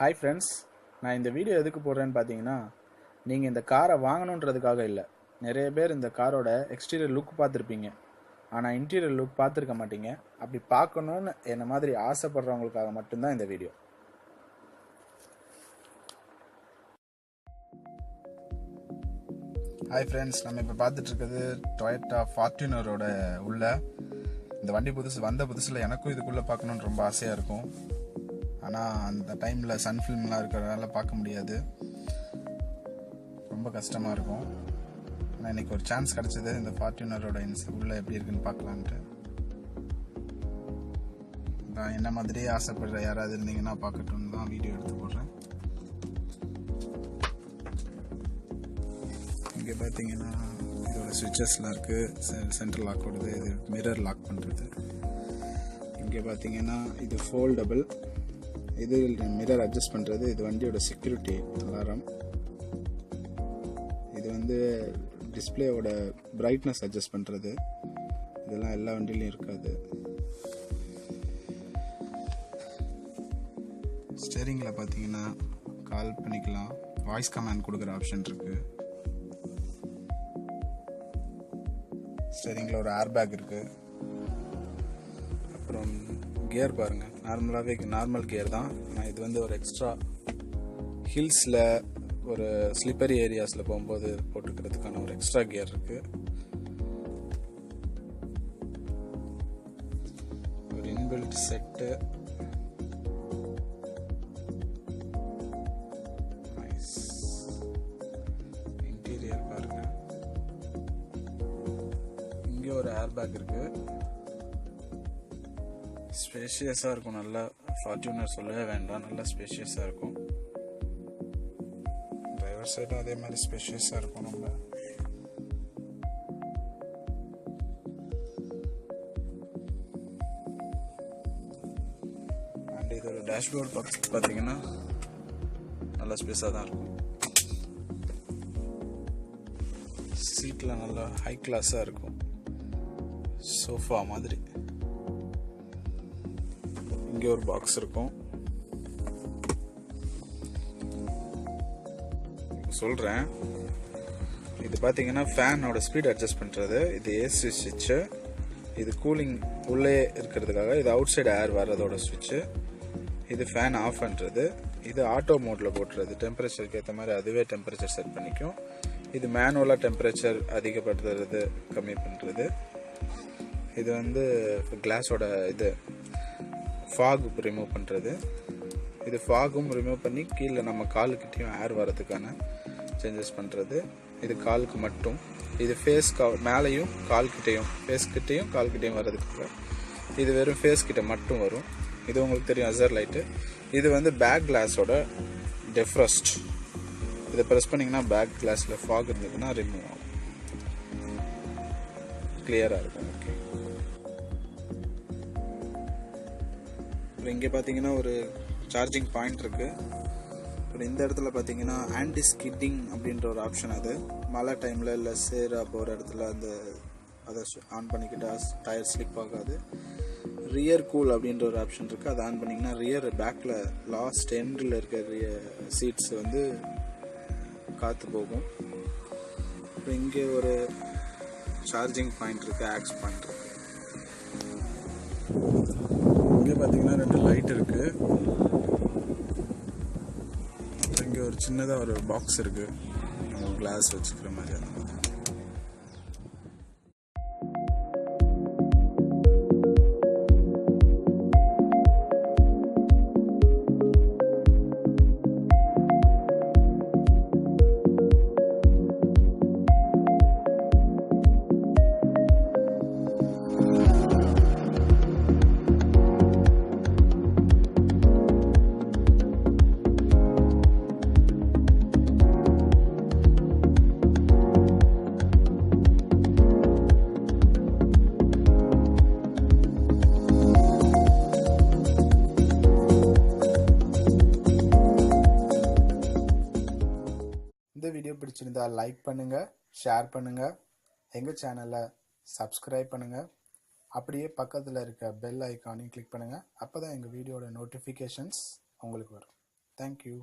Hi friends, நான் இந்த video எதுக்கு போடுறேன்னு பார்த்தீங்கன்னா, நீங்கள் இந்த காரை வாங்கணுன்றதுக்காக இல்லை. நிறைய பேர் இந்த காரோட எக்ஸ்டீரியர் லுக் பார்த்துருப்பீங்க, ஆனால் இன்டீரியர் லுக் பார்த்துருக்க மாட்டீங்க. அப்படி பார்க்கணுன்னு என்ன மாதிரி ஆசைப்படுறவங்களுக்காக மட்டும்தான் இந்த வீடியோ. ஹாய் ஃப்ரெண்ட்ஸ், நம்ம இப்போ பார்த்துட்ருக்கிறது டொயோட்டா ஃபார்ச்சுனரோட உள்ள. இந்த வண்டி வந்த புதுசில் எனக்கும் இதுக்குள்ளே பார்க்கணுன்னு ரொம்ப ஆசையாக இருக்கும். ஆனால் அந்த டைமில் சன் ஃபில்ம்லாம் இருக்கிறதால பார்க்க முடியாது, ரொம்ப கஷ்டமாக இருக்கும். ஆனால் இன்றைக்கி ஒரு சான்ஸ் கிடச்சிது இந்த ஃபார்ச்சுனரோட உள்ளே எப்படி இருக்குன்னு பார்க்கலான்ட்டு. நான் என்ன மாதிரியே ஆசைப்படுற யாராவது இருந்தீங்கன்னா பார்க்கட்டுன்னு தான் வீடியோ எடுத்து போடுறேன். இங்கே பார்த்தீங்கன்னா இதோட சுவிட்சஸ்லாம் இருக்குது. சென்ட்ரல் லாக் ஓடுது, இது மிரர் லாக் பண்ணுறது. இங்கே பார்த்தீங்கன்னா இது ஃபோல்டபுள், இது மிரர் அட்ஜஸ்ட் பண்ணுறது. இது வண்டியோட செக்யூரிட்டி அலாரம். இது வந்து டிஸ்பிளேயோட பிரைட்னஸ் அட்ஜஸ்ட் பண்ணுறது. இதெல்லாம் எல்லா வண்டியிலையும் இருக்காது. ஸ்டேரிங்கில் பார்த்தீங்கன்னா கால் பண்ணிக்கலாம், வாய்ஸ் கமாண்ட் கொடுக்குற ஆப்ஷன் இருக்குது. ஸ்டேரிங்கில் ஒரு ஏர் பேக் இருக்குது. அப்புறம் கியர் பாருங்கள், நார்மல் கியர் தான். ஆனால் இது வந்து ஒரு எக்ஸ்ட்ரா ஹில்ஸில் ஒரு ஸ்லிப்பரி ஏரியாஸில் போகும்போது போட்டுக்கிறதுக்கான ஒரு எக்ஸ்ட்ரா கியர் இருக்குது. ஒரு இன்பில்ட் செட்டு. இன்டீரியர் பாருங்க, இங்கே ஒரு ஏர் பேக் இருக்குது. ஸ்பேஷியஸாக இருக்கும். நல்லா ஃபார்ச்சுனர் சொல்லவே வேண்டாம், நல்லா ஸ்பேஷியஸாக இருக்கும். டிரைவர் சைடும் அதே மாதிரி ஸ்பேஷியஸாக இருக்கும். நம்ம அண்ட் இதோட டேஷ்போர்ட் பார்த்தீங்கன்னா நல்லா ஸ்பேஸாக தான் இருக்கும். சீட்டில் நல்லா ஹை கிளாஸாக இருக்கும், சோஃபா மாதிரி. இங்கே ஒரு பாக்ஸ் இருக்கும். சொல்கிறேன், இது பார்த்தீங்கன்னா ஃபேனோட ஸ்பீட் அட்ஜஸ்ட் பண்ணுறது. இது ஏசி ஸ்விட்சு. இது கூலிங் உள்ளே இருக்கிறதுக்காக. இது அவுட் சைடு ஏர் வர்றதோட ஸ்விட்சு. இது ஃபேன் ஆஃப் பண்ணுறது. இது ஆட்டோ மோடில் போட்டுறது. டெம்பரேச்சருக்கு ஏற்ற மாதிரி அதுவே டெம்பரேச்சர் செட் பண்ணிக்கும். இது மேனுவலாக டெம்பரேச்சர் அதிகப்படுத்துறது, கம்மி பண்ணுறது. இது வந்து கிளாஸோட இது ஃபாக் ரிமூவ் பண்ணுறது. இது ஃபாகும் ரிமூவ் பண்ணி கீழே நம்ம காலுக்கிட்டையும் ஏர் வரதுக்கான சேஞ்சஸ் பண்ணுறது. இது காலுக்கு மட்டும். இது ஃபேஸ் மேலேயும் கால்கிட்டையும், ஃபேஸ்கிட்டையும் கால்கிட்டையும் வர்றதுக்கு. இது வெறும் ஃபேஸ் கிட்ட மட்டும் வரும். இது உங்களுக்கு தெரியும், அசர் லைட்டு. இது வந்து பேக் கிளாஸோட டெஃப்ரஸ்ட். இதை ப்ரெஸ் பண்ணிங்கன்னா பேக் கிளாஸில் ஃபாக் இருந்ததுன்னா ரிமூவ் ஆகும், கிளியராக இருக்கும். ஓகே, இங்கே பார்த்தீங்கன்னா ஒரு சார்ஜிங் பாயிண்ட் இருக்குது. அப்புறம் இந்த இடத்துல பார்த்தீங்கன்னா ஆன்டி ஸ்கிட்டிங் அப்படின்ற ஒரு ஆப்ஷன். அது மழை டைமில் இல்லை சேராக போகிற இடத்துல அந்த அதை ஆன் பண்ணிக்கிட்டா டயர் ஸ்லிப் ஆகாது. ரியர் கூல் அப்படின்ற ஒரு ஆப்ஷன் இருக்குது. அதை ஆன் பண்ணிங்கன்னா ரியர் பேக்கில் லாஸ்ட் எண்டில் இருக்க சீட்ஸ் வந்து காற்று போகும். அப்புறம் இங்கே ஒரு சார்ஜிங் பாயிண்ட் இருக்குது, ஆக்ஸ் பாயிண்ட் இருக்குது. இங்கே பார்த்தீங்கன்னா 2 லைட் இருக்குது. இங்கே ஒரு சின்னதாக ஒரு பாக்ஸ் இருக்குது, கிளாஸ் வச்சுக்கிற மாதிரி. அந்த மாதிரி வீடியோ பிடிச்சிருந்தா லைக் பண்ணுங்க, ஷேர் பண்ணுங்க, எங்க சேனலை சப்ஸ்கிரைப் பண்ணுங்க. அப்படியே பக்கத்தில் இருக்க பெல் ஐக்கானையும் கிளிக் பண்ணுங்க. அப்பதான் எங்க வீடியோட நோட்டிஃபிகேஷன்ஸ் உங்களுக்கு வரும். தேங்க்யூ.